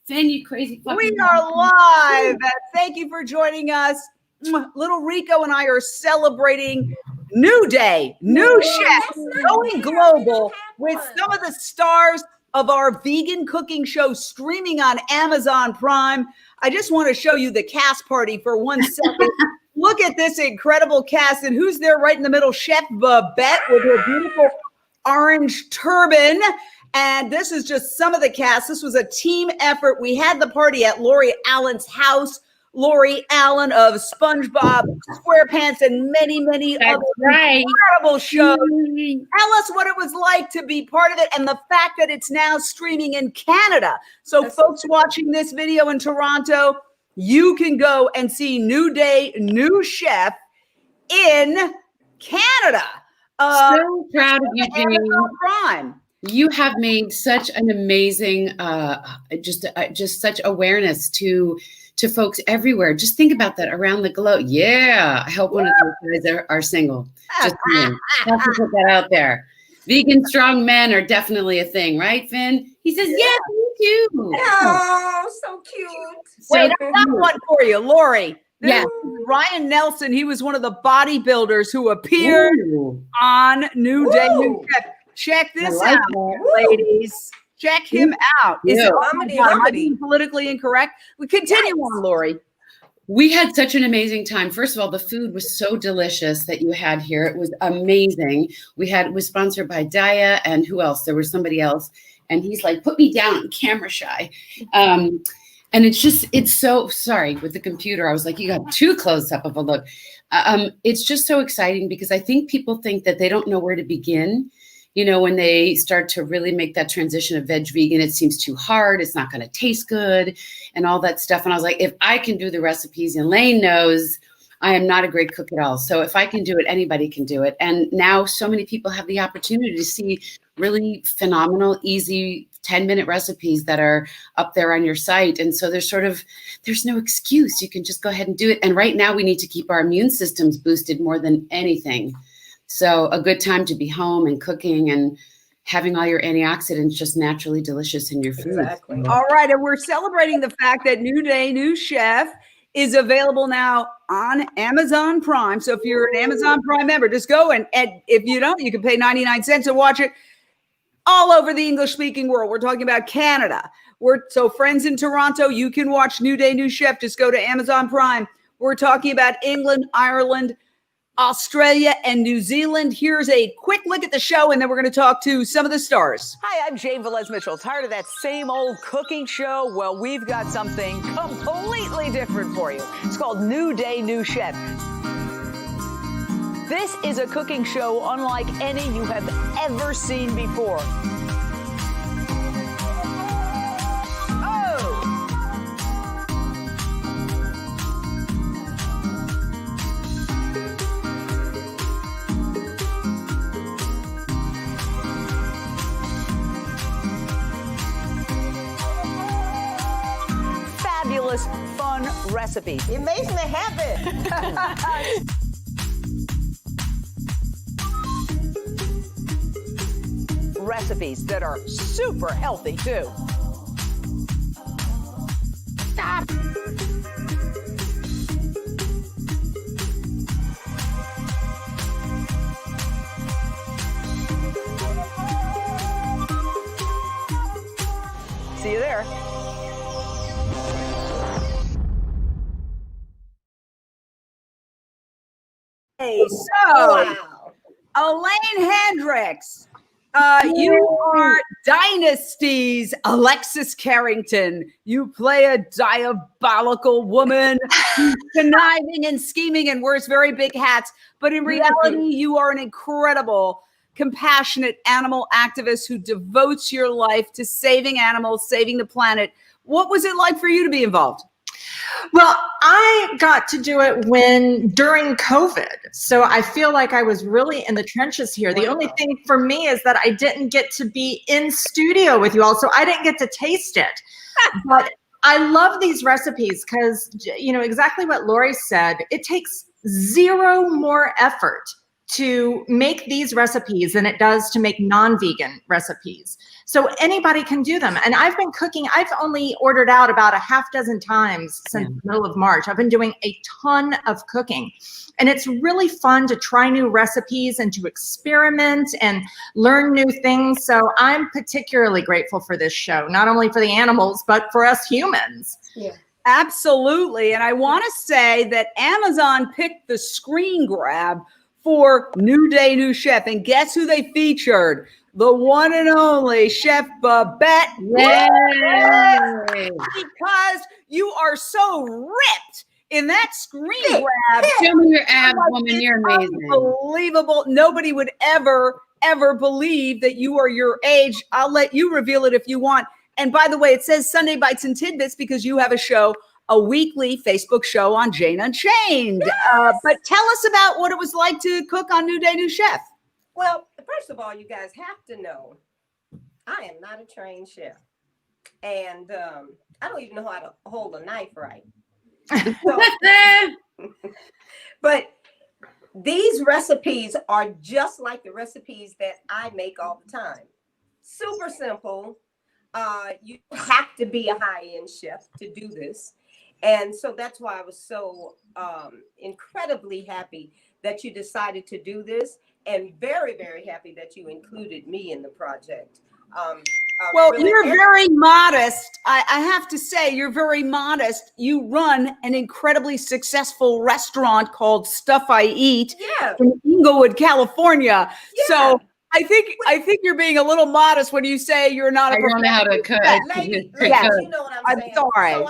Finn, you crazy fucking. We are live. Thank you for joining us. Little Rico and I are celebrating New Day, new chef, going global with some of the stars of our vegan cooking show streaming on Amazon Prime. I just want to show you the cast party for 1 second. Look at this incredible cast. And who's there right in the middle? Chef Babette with her beautiful orange turban. And this is just some of the cast. This was a team effort. We had the party at Lori Allen's house. Lori Allen of SpongBob, SquarePants, and many, many other incredible shows. Tell us what it was like to be part of it and the fact that it's now streaming in Canada. So folks watching this video in Toronto, you can go and see New Day, new chef in Canada. So proud of you, Amazon Prime. You have made such an amazing, just such awareness to folks everywhere. Just think about that around the globe. Yeah, I hope one of those guys are single. Just have to put that out there. Vegan strong men are definitely a thing, right, Finn? He says, yes, me too. Oh, so cute. Wait, I got one for you, Lori. Yeah. Ryan Nelson, he was one of the bodybuilders who appeared on New Day, New Chef. Check this out, ladies. Check him out. Is it am I being politically incorrect? We continue on, Lori. We had such an amazing time. First of all, the food was so delicious that you had here. It was amazing. It was sponsored by Daya, and who else? There was somebody else. And he's like, put me down, camera shy. And it's so, sorry, with the computer, I was like, you got too close up of a look. It's just so exciting because I think people think that they don't know where to begin. You know, when they start to really make that transition of veg vegan, it seems too hard. It's not going to taste good and all that stuff. And I was like, if I can do the recipes, Elaine knows I am not a great cook at all. So if I can do it, anybody can do it. And now so many people have the opportunity to see really phenomenal, easy 10-minute recipes that are up there on your site. And so there's no excuse. You can just go ahead and do it. And right now we need to keep our immune systems boosted more than anything. So a good time to be home and cooking and having all your antioxidants just naturally delicious in your food. Exactly. All right. And we're celebrating the fact that New Day, New Chef is available now on Amazon Prime. So if you're an Amazon Prime member, just go and if you don't, you can pay 99 cents and watch it all over the English-speaking world. We're talking about Canada. So friends in Toronto, you can watch New Day, New Chef. Just go to Amazon Prime. We're talking about England, Ireland, Australia, and New Zealand. Here's a quick look at the show, and then we're going to talk to some of the stars. Hi, I'm Jane Velez-Mitchell. Tired of that same old cooking show? Well, we've got something completely different for you. It's called New Day, New Chef. This is a cooking show unlike any you have ever seen before. Fun recipes. It makes me happy. Recipes that are super healthy too. Stop. See you there. So, Elaine Hendrix, you are Dynasty's Alexis Carrington. You play a diabolical woman who's conniving and scheming and wears very big hats. But in reality, you are an incredible, compassionate animal activist who devotes your life to saving animals, saving the planet. What was it like for you to be involved? Well, I got to do it during COVID. So I feel like I was really in the trenches here. The only thing for me is that I didn't get to be in studio with you all. So I didn't get to taste it. But I love these recipes because, you know, exactly what Lori said, it takes zero more effort to make these recipes than it does to make non-vegan recipes. So anybody can do them. And I've been cooking, I've only ordered out about a half dozen times since the middle of March. I've been doing a ton of cooking. And it's really fun to try new recipes and to experiment and learn new things. So I'm particularly grateful for this show, not only for the animals, but for us humans. Yeah. Absolutely. And I want to say that Amazon picked the screen grab for New Day, New Chef. And guess who they featured? The one and only Chef Babette. Yay! Because you are so ripped in that screen grab. Show me your abs, woman. You're amazing. Unbelievable. Nobody would ever believe that you are your age. I'll let you reveal it if you want. And by the way, it says Sunday Bites and Tidbits because you have a show, a weekly Facebook show on Jane Unchained. Yes. But tell us about what it was like to cook on New Day, New Chef. Well, first of all, you guys have to know, I am not a trained chef. And I don't even know how to hold a knife right. So, but these recipes are just like the recipes that I make all the time. Super simple. You have to be a high-end chef to do this. And so that's why I was so incredibly happy that you decided to do this, and very, very happy that you included me in the project. Well, really, you're very modest. I have to say, you're very modest. You run an incredibly successful restaurant called Stuff I Eat in Inglewood, California. Yeah. So I think you're being a little modest when you say you're not a I don't know how to cook. Lady, Yeah. you know what I'm saying. sorry. So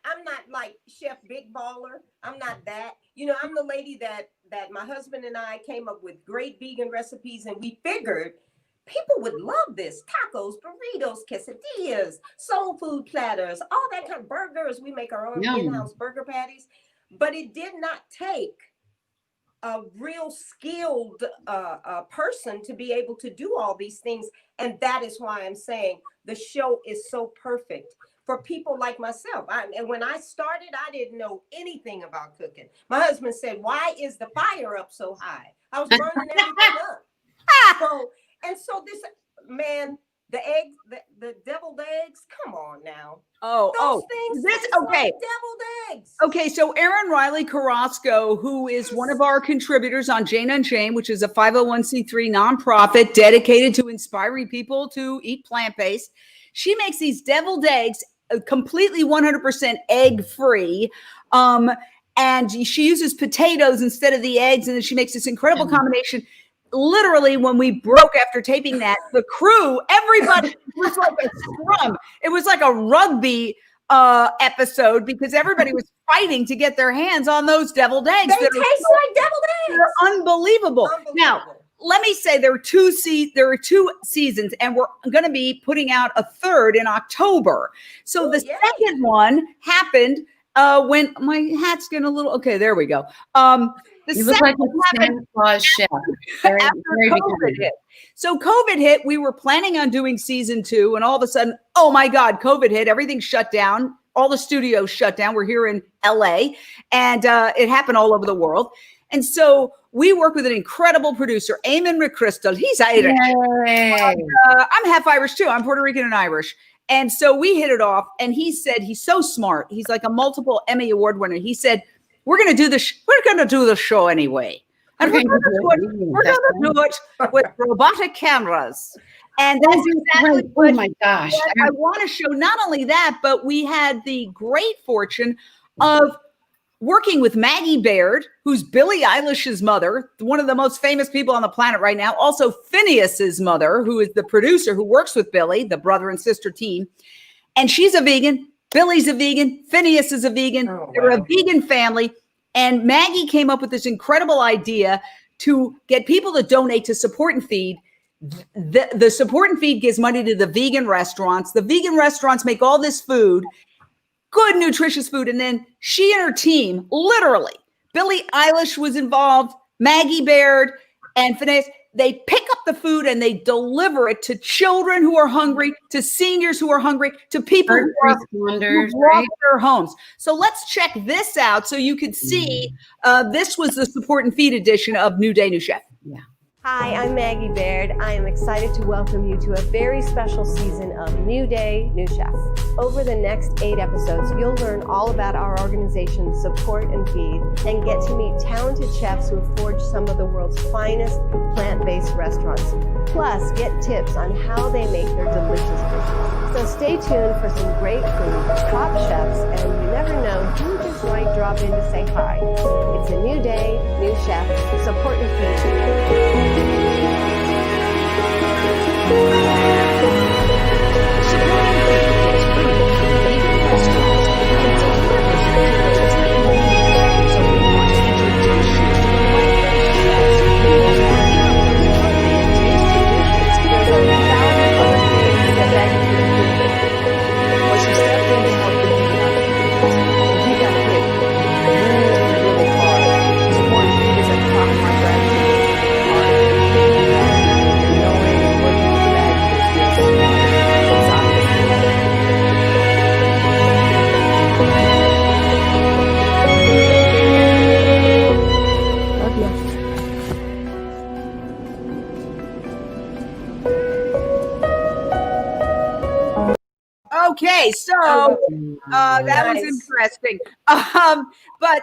I'm not like Chef Big Baller. I'm not that. You know, I'm the lady that my husband and I came up with great vegan recipes, and we figured people would love this. Tacos, burritos, quesadillas, soul food platters, all that kind of burgers. We make our own in-house burger patties. But it did not take a real skilled person to be able to do all these things. And that is why I'm saying the show is so perfect for people like myself. And when I started, I didn't know anything about cooking. My husband said, "Why is the fire up so high?" I was burning everything up. So this, man, the eggs, the deviled eggs, come on now. Those things taste like deviled eggs. Okay, so Erin Riley Carrasco, who is one of our contributors on Jane Unchained, which is a 501c3 nonprofit dedicated to inspiring people to eat plant-based. She makes these deviled eggs completely 100% egg-free. And she uses potatoes instead of the eggs, and then she makes this incredible combination. Literally, when we broke after taping that, the crew, everybody was like a scrum. It was like a rugby episode because everybody was fighting to get their hands on those deviled eggs. They taste like deviled eggs. They're unbelievable. Now, let me say there are two seasons, and we're going to be putting out a third in October. So the second one happened when my hat's getting a little. Okay, there we go. The You look like a Santa Claus chef. Very, after very COVID hit. So COVID hit, we were planning on doing season 2, and all of a sudden, oh my God, COVID hit. Everything shut down. All the studios shut down. We're here in LA, and it happened all over the world. And so we work with an incredible producer, Eamon McChrystal. He's Irish. I'm half Irish too. I'm Puerto Rican and Irish. And so we hit it off, and he said, he's so smart. He's like a multiple Emmy Award winner. He said, we're going to do this. We're going to do the show anyway. And we're going to do it with robotic cameras. And that's exactly oh my gosh. I want to show not only that, but we had the great fortune of working with Maggie Baird, who's Billie Eilish's mother, one of the most famous people on the planet right now. Also Phineas's mother, who is the producer who works with Billie, the brother and sister team. And she's a vegan. Billie's a vegan. Phineas is a vegan. They're a vegan family. And Maggie came up with this incredible idea to get people to donate to Support and Feed. The Support and Feed gives money to the vegan restaurants. The vegan restaurants make all this food, good, nutritious food. And then she and her team, literally, Billie Eilish was involved, Maggie Baird, and Phineas. They pick up the food and they deliver it to children who are hungry, to seniors who are hungry, to people who lost their homes. So let's check this out so you could see. This was the Support and Feed edition of New Day, New Chef. Yeah. Hi, I'm Maggie Baird. I am excited to welcome you to a very special season of New Day, New Chef. Over the next 8 episodes, you'll learn all about our organization's Support and Feed and get to meet talented chefs who have forged some of the world's finest plant-based restaurants. Plus, get tips on how they make their delicious food. So stay tuned for some great food, top chefs, and you never know who just might drop in to say hi. It's a new day, new chef, Support and Feed. Okay, so that was interesting. But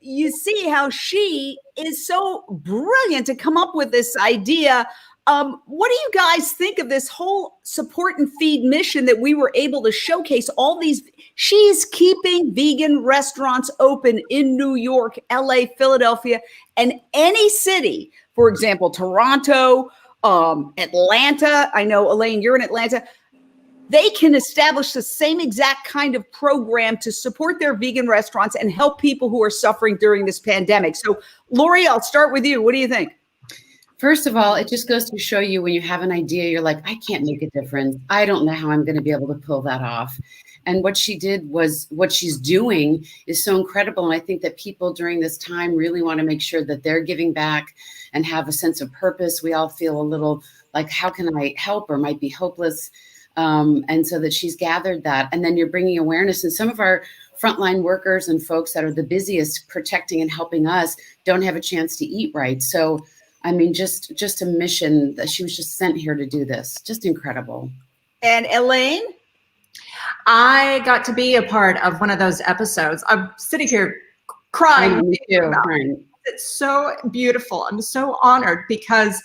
you see how she is so brilliant to come up with this idea. What do you guys think of this whole Support and Feed mission that we were able to showcase all these? She's keeping vegan restaurants open in New York, LA, Philadelphia, and any city. For example, Toronto, Atlanta. I know, Elaine, you're in Atlanta. They can establish the same exact kind of program to support their vegan restaurants and help people who are suffering during this pandemic. So, Lori, I'll start with you. What do you think? First of all, it just goes to show you when you have an idea, you're like, I can't make a difference. I don't know how I'm going to be able to pull that off. And what she did was, what she's doing is so incredible. And I think that people during this time really want to make sure that they're giving back and have a sense of purpose. We all feel a little like, how can I help, or might be hopeless? And so that she's gathered that. And then you're bringing awareness. And some of our frontline workers and folks that are the busiest protecting and helping us don't have a chance to eat right. So, I mean, just a mission that she was just sent here to do this. Just incredible. And Elaine? I got to be a part of one of those episodes. I'm sitting here crying. Me too. Crying. It's so beautiful. I'm so honored because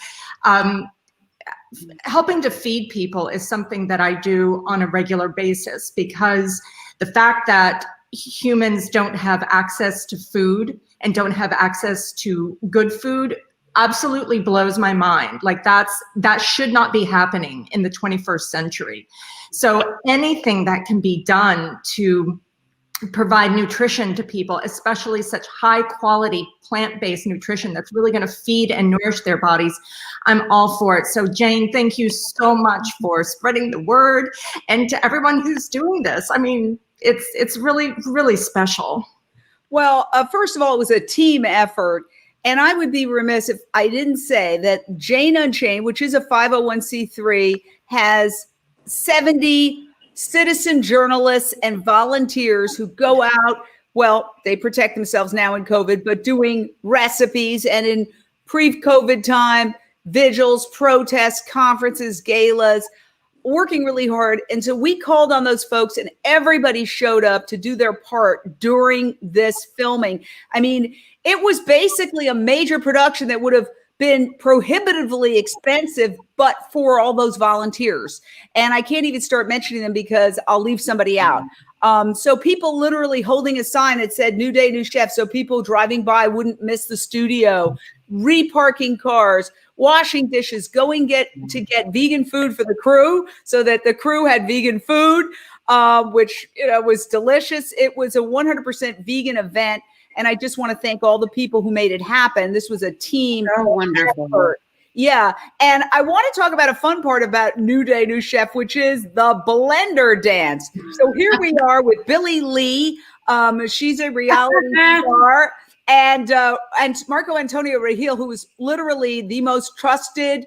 helping to feed people is something that I do on a regular basis, because the fact that humans don't have access to food and don't have access to good food absolutely blows my mind. Like that should not be happening in the 21st century. So anything that can be done to provide nutrition to people, especially such high quality plant-based nutrition that's really going to feed and nourish their bodies, I'm all for it. So Jane, thank you so much for spreading the word, and to everyone who's doing this. I mean, it's really, really special. Well, first of all, it was a team effort. And I would be remiss if I didn't say that Jane Unchained, which is a 501c3, has 70 citizen journalists and volunteers who go out. Well, they protect themselves now in COVID, but doing recipes, and in pre-COVID time, vigils, protests, conferences, galas, working really hard. And so we called on those folks, and everybody showed up to do their part during this filming. I mean, it was basically a major production that would have been prohibitively expensive, but for all those volunteers. And I can't even start mentioning them because I'll leave somebody out. So people literally holding a sign that said New Day, New Chef, so people driving by wouldn't miss the studio, reparking cars, washing dishes, going to get vegan food for the crew so that the crew had vegan food, which was delicious. It was a 100% vegan event. And I just want to thank all the people who made it happen. This was a team. So wonderful. Effort. Yeah. And I want to talk about a fun part about New Day, New Chef, which is the blender dance. So here we are with Billy Lee. She's a reality star. And Marco Antonio Regil, who is literally the most trusted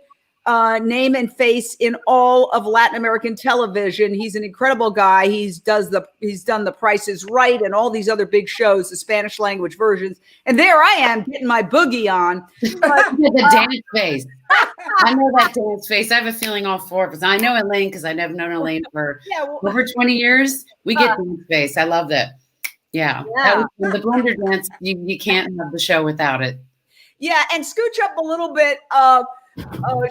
name and face in all of Latin American television. He's an incredible guy. He's done The Price is Right and all these other big shows, the Spanish language versions. And there I am getting my boogie on. But, the dance face. I know that dance face. I have a feeling all four of us. I know Elaine because I've known Elaine for over 20 years. We get dance face. I love that. Yeah. The blender dance, you can't have the show without it. Yeah, and scooch up a little bit,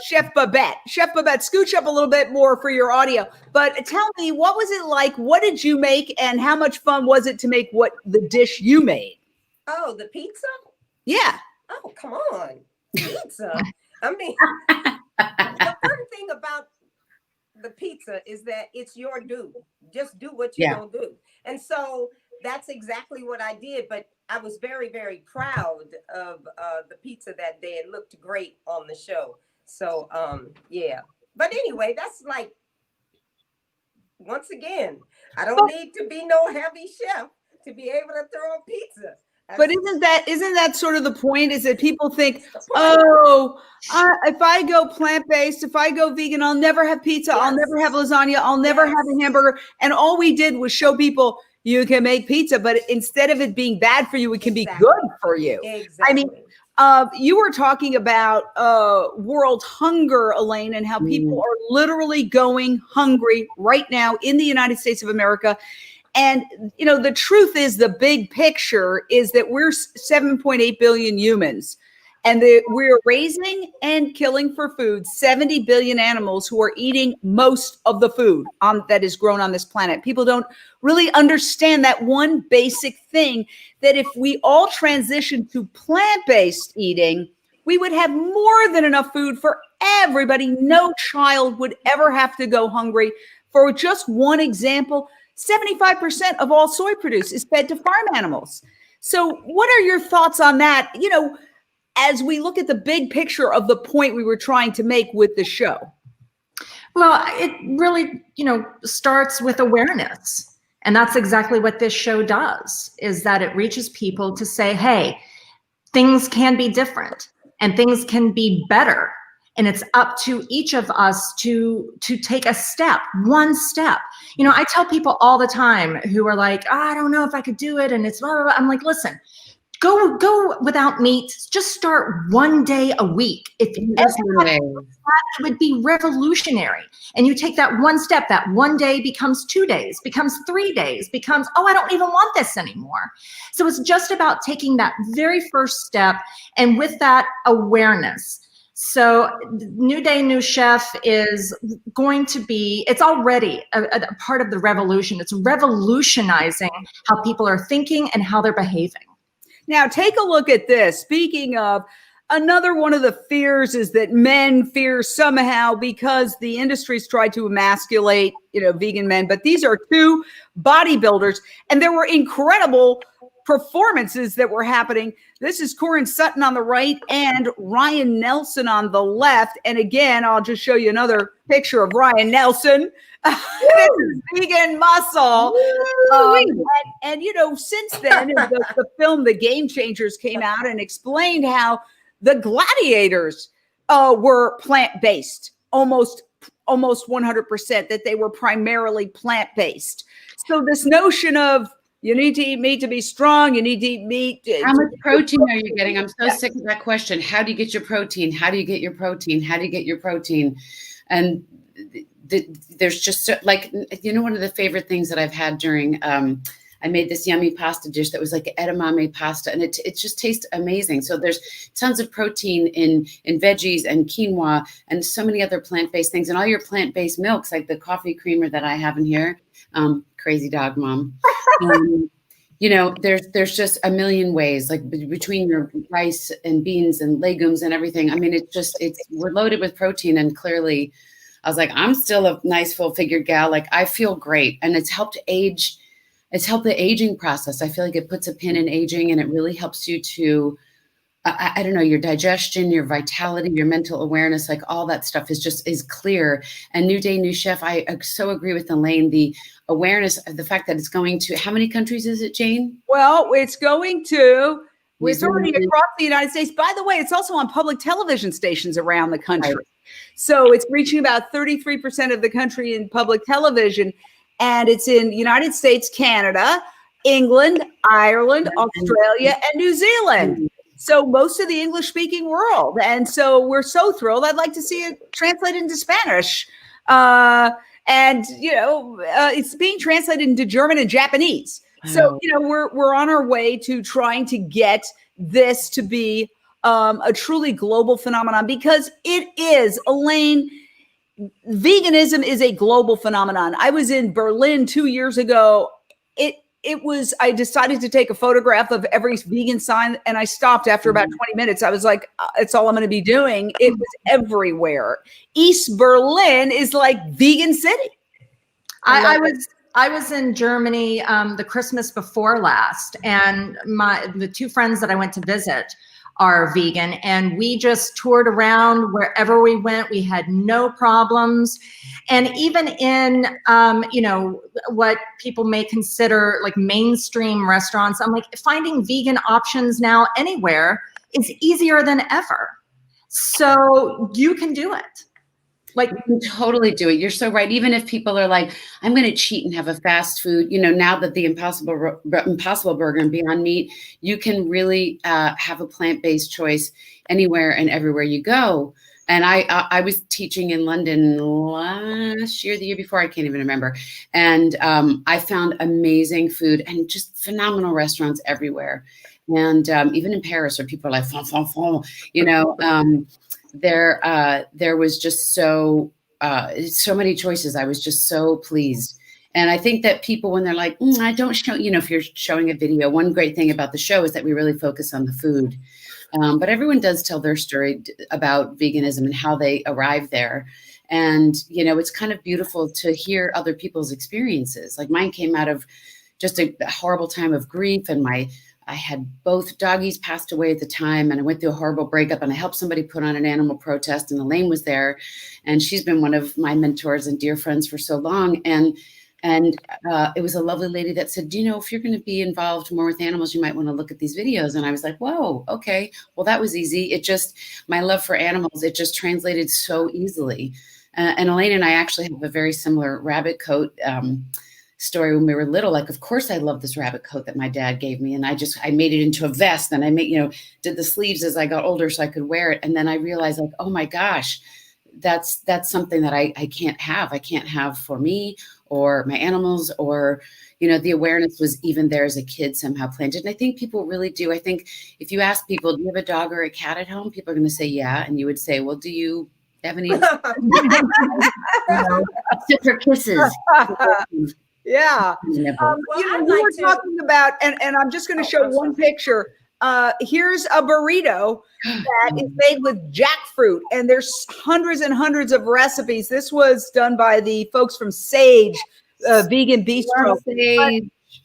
Chef Babette. Chef Babette, scooch up a little bit more for your audio. But tell me, what was it like? What did you make, and how much fun was it to make what the dish you made? Oh, the pizza? Yeah. Oh, come on. Pizza. I mean, the fun thing about the pizza is that it's your due. Just do what you're going to do. And so that's exactly what I did. But I was very, very proud of the pizza that day. It looked great on the show. So, yeah. But anyway, that's like, once again, I don't need to be no heavy chef to be able to throw a pizza. But isn't that sort of the point? Is that people think, oh, if I go plant-based, if I go vegan, I'll never have pizza, I'll never have lasagna, I'll never have a hamburger. And all we did was show people you can make pizza, but instead of it being bad for you, it can be good for you. Exactly. I mean, you were talking about world hunger, Elaine, and how people are literally going hungry right now in the United States of America. And, you know, the truth is, the big picture is that we're 7.8 billion humans, and we're raising and killing for food 70 billion animals who are eating most of the food that is grown on this planet. People don't really understand that one basic thing, that if we all transition to plant-based eating, we would have more than enough food for everybody. No child would ever have to go hungry. For just one example, 75% of all soy produced is fed to farm animals. So what are your thoughts on that? You know, as we look at the big picture of the point we were trying to make with the show. Well, it really, starts with awareness. And that's exactly what this show does, is that it reaches people to say, hey, things can be different and things can be better. And it's up to each of us to take a step, one step. I tell people all the time who are like, I don't know if I could do it. And it's blah, blah, blah. I'm like, listen, go without meat. Just start one day a week. If everybody did that, it would be revolutionary. And you take that one step, that one day becomes 2 days, becomes 3 days, becomes, I don't even want this anymore. So it's just about taking that very first step, and with that awareness. So New Day, New Chef is going to be, it's already a part of the revolution. It's revolutionizing how people are thinking and how they're behaving. Now, take a look at this. Speaking of, another one of the fears is that men fear somehow, because the industry's tried to emasculate, vegan men. But these are two bodybuilders, and there were incredible performances that were happening. This is Corin Sutton on the right and Ryan Nelson on the left. And again, I'll just show you another picture of Ryan Nelson. This is vegan muscle. And since then, the film The Game Changers came out and explained how the gladiators were plant-based, almost 100%, that they were primarily plant-based. So this notion of you need to eat meat to be strong. You need to eat meat. How much protein are you getting? I'm so sick of that question. How do you get your protein? How do you get your protein? How do you get your protein? And there's just one of the favorite things that I've had during, I made this yummy pasta dish that was like edamame pasta, and it just tastes amazing. So there's tons of protein in veggies and quinoa and so many other plant-based things, and all your plant-based milks, like the coffee creamer that I have in here. Crazy dog mom. There's just a million ways, like between your rice and beans and legumes and everything. I mean, we're loaded with protein, and clearly I was like, I'm still a nice full figured gal. Like, I feel great. And it's helped age. It's helped the aging process. I feel like it puts a pin in aging, and it really helps you to, I don't know, your digestion, your vitality, your mental awareness, like all that stuff is clear. And New Day, New Chef, I so agree with Elaine, the awareness of the fact that it's going to, how many countries is it, Jane? Well, it's already across the United States. By the way, it's also on public television stations around the country. Right. So it's reaching about 33% of the country in public television. And it's in the United States, Canada, England, Ireland, Australia, and New Zealand. So most of the English-speaking world. And so we're so thrilled. I'd like to see it translated into Spanish. It's being translated into German and Japanese. So, we're on our way to trying to get this to be a truly global phenomenon, because it is, Elaine, veganism is a global phenomenon. I was in Berlin 2 years ago. I decided to take a photograph of every vegan sign, and I stopped after about 20 minutes. I was like, it's all I'm going to be doing. It was everywhere. East Berlin is like vegan city. I was in Germany the Christmas before last, and the two friends that I went to visit are vegan, and we just toured around wherever we went. We had no problems. And even in, what people may consider like mainstream restaurants, I'm like, finding vegan options now anywhere is easier than ever. So you can do it. Like, you can totally do it. You're so right. Even if people are like, I'm going to cheat and have a fast food, now that the Impossible Burger and Beyond Meat, you can really have a plant-based choice anywhere and everywhere you go. And I was teaching in London last year, the year before, I can't even remember. And I found amazing food and just phenomenal restaurants everywhere. And even in Paris, where people are like, fon, fon, fon, there was just so many choices. I was just so pleased. And I think that people, when they're like, I don't show, if you're showing a video, one great thing about the show is that we really focus on the food. But everyone does tell their story about veganism and how they arrived there. And, it's kind of beautiful to hear other people's experiences. Like, mine came out of just a horrible time of grief, and I had both doggies passed away at the time, and I went through a horrible breakup, and I helped somebody put on an animal protest, and Elaine was there, and she's been one of my mentors and dear friends for so long. And it was a lovely lady that said, if you're going to be involved more with animals, you might want to look at these videos. And I was like, whoa, okay, well, that was easy. My love for animals, it just translated so easily. And Elaine and I actually have a very similar rabbit coat story when we were little. Like, of course I love this rabbit coat that my dad gave me. And I made it into a vest, and I did the sleeves as I got older so I could wear it. And then I realized, like, oh my gosh, that's something that I can't have. I can't have for me or my animals, or, the awareness was even there as a kid somehow planted. And I think people really do. I think if you ask people, do you have a dog or a cat at home? People are going to say, yeah. And you would say, well, do you have any except for kisses? Yeah. We were talking about, and I'm just going to show one picture. Here's a burrito that is made with jackfruit, and there's hundreds and hundreds of recipes. This was done by the folks from Sage Vegan Bistro.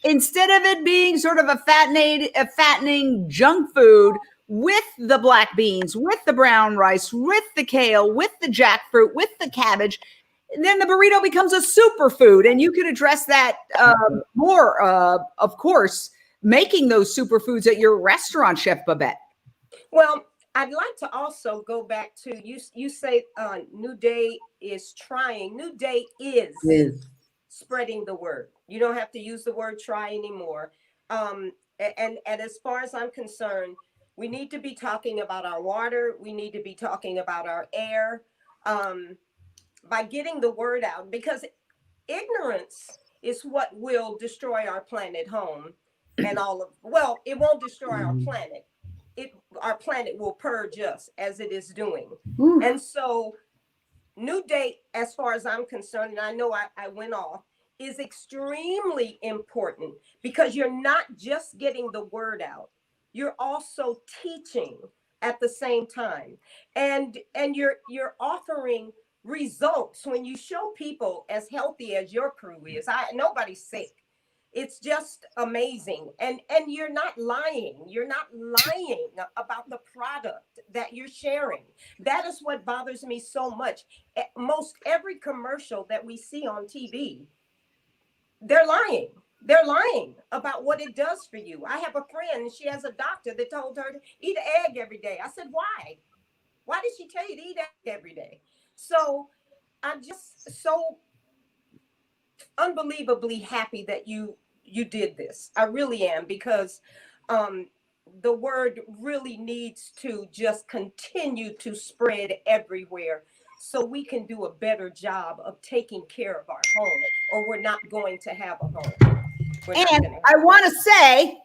Instead of it being sort of a fattening junk food, with the black beans, with the brown rice, with the kale, with the jackfruit, with the cabbage, then the burrito becomes a superfood. And you can address that more, of course, making those superfoods at your restaurant, Chef Babette. Well, I'd like to also go back to, you say New Day is trying. New Day is spreading the word. You don't have to use the word try anymore. And as far as I'm concerned, we need to be talking about our water. We need to be talking about our air by getting the word out, because ignorance is what will destroy our planet home. And it won't destroy our planet. Our planet will purge us as it is doing. And so New Day, as far as I'm concerned, and I know I went off, is extremely important, because you're not just getting the word out, you're also teaching at the same time. And you're offering results when you show people as healthy as your crew is. Nobody's sick. It's just amazing. And you're not lying. You're not lying about the product that you're sharing. That is what bothers me so much. Most every commercial that we see on TV, they're lying. They're lying about what it does for you. I have a friend, she has a doctor that told her to eat an egg every day. I said, why? Why did she tell you to eat egg every day? So I'm just so unbelievably happy that you did this. I really am, because the word really needs to just continue to spread everywhere, so we can do a better job of taking care of our home, or we're not going to have a home. And I want to say,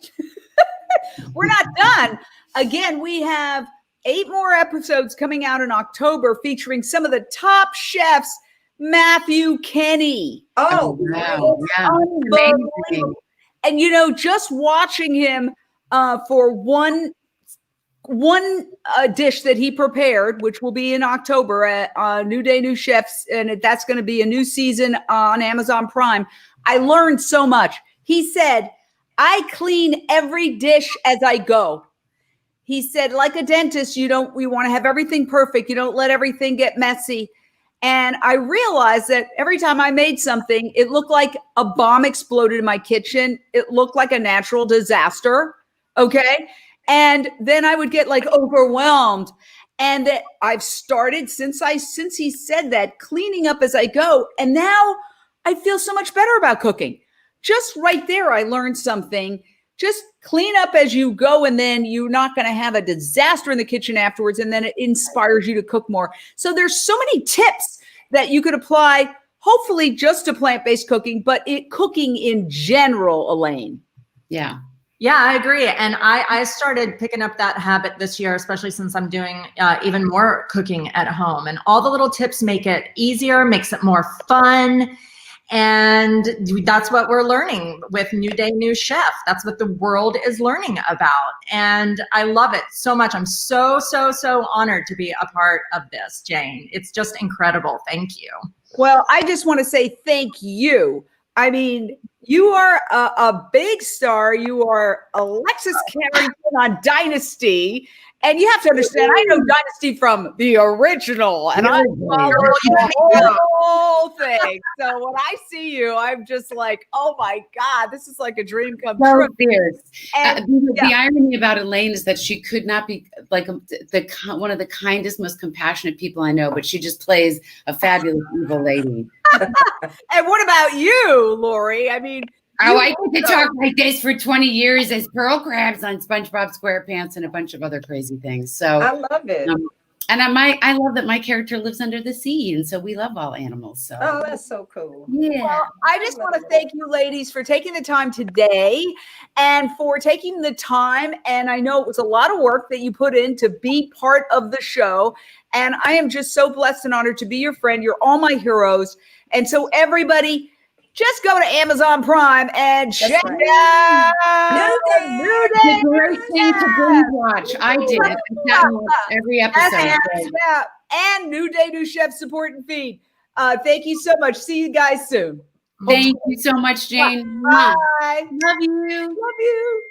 we're not done. Again, we have 8 more episodes coming out in October featuring some of the top chefs. Matthew Kenny. Oh, wow. Yeah. Unbelievable. And, you know, just watching him for one dish that he prepared, which will be in October at New Day, New Chefs, and that's going to be a new season on Amazon Prime. I learned so much. He said, I clean every dish as I go. He said, like a dentist, we want to have everything perfect. You don't let everything get messy. And I realized that every time I made something, it looked like a bomb exploded in my kitchen. It looked like a natural disaster. Okay. And then I would get like overwhelmed. And that I've started since he said that, cleaning up as I go. And now I feel so much better about cooking. Just right there, I learned something. Just clean up as you go, and then you're not going to have a disaster in the kitchen afterwards, and then it inspires you to cook more. So there's so many tips that you could apply, hopefully just to plant-based cooking, but cooking in general, Elaine. Yeah. Yeah, I agree. And I started picking up that habit this year, especially since I'm doing even more cooking at home. And all the little tips make it easier, makes it more fun. And that's what we're learning with New Day, New Chef. That's what the world is learning about. And I love it so much. I'm so, so, so honored to be a part of this, Jane. It's just incredible. Thank you. Well, I just want to say thank you. I mean, you are a big star. You are Alexis Carrington on Dynasty. And you have to understand, I know Dynasty from the original, and I follow the whole thing. So when I see you, I'm just like, oh my God, this is like a dream come true. Fierce. And, The irony about Elaine is that she could not be like one of the kindest, most compassionate people I know, but she just plays a fabulous evil lady. And what about you, Lori? I mean, I get to talk like this for 20 years as Pearl Crabs on SpongeBob SquarePants and a bunch of other crazy things. So I love it. And I love that my character lives under the sea, and so we love all animals. So oh, that's so cool. Yeah. Well, I just want to thank you, ladies, for taking the time today and for taking the time. And I know it was a lot of work that you put in to be part of the show. And I am just so blessed and honored to be your friend. You're all my heroes. And so everybody, just go to Amazon Prime and check out New Day. The great thing to binge watch. I did. I sat and watched every episode. And New Day, New Chef support and feed. Thank you so much. See you guys soon. Thank you so much, Jane. Bye. Love you. Love you.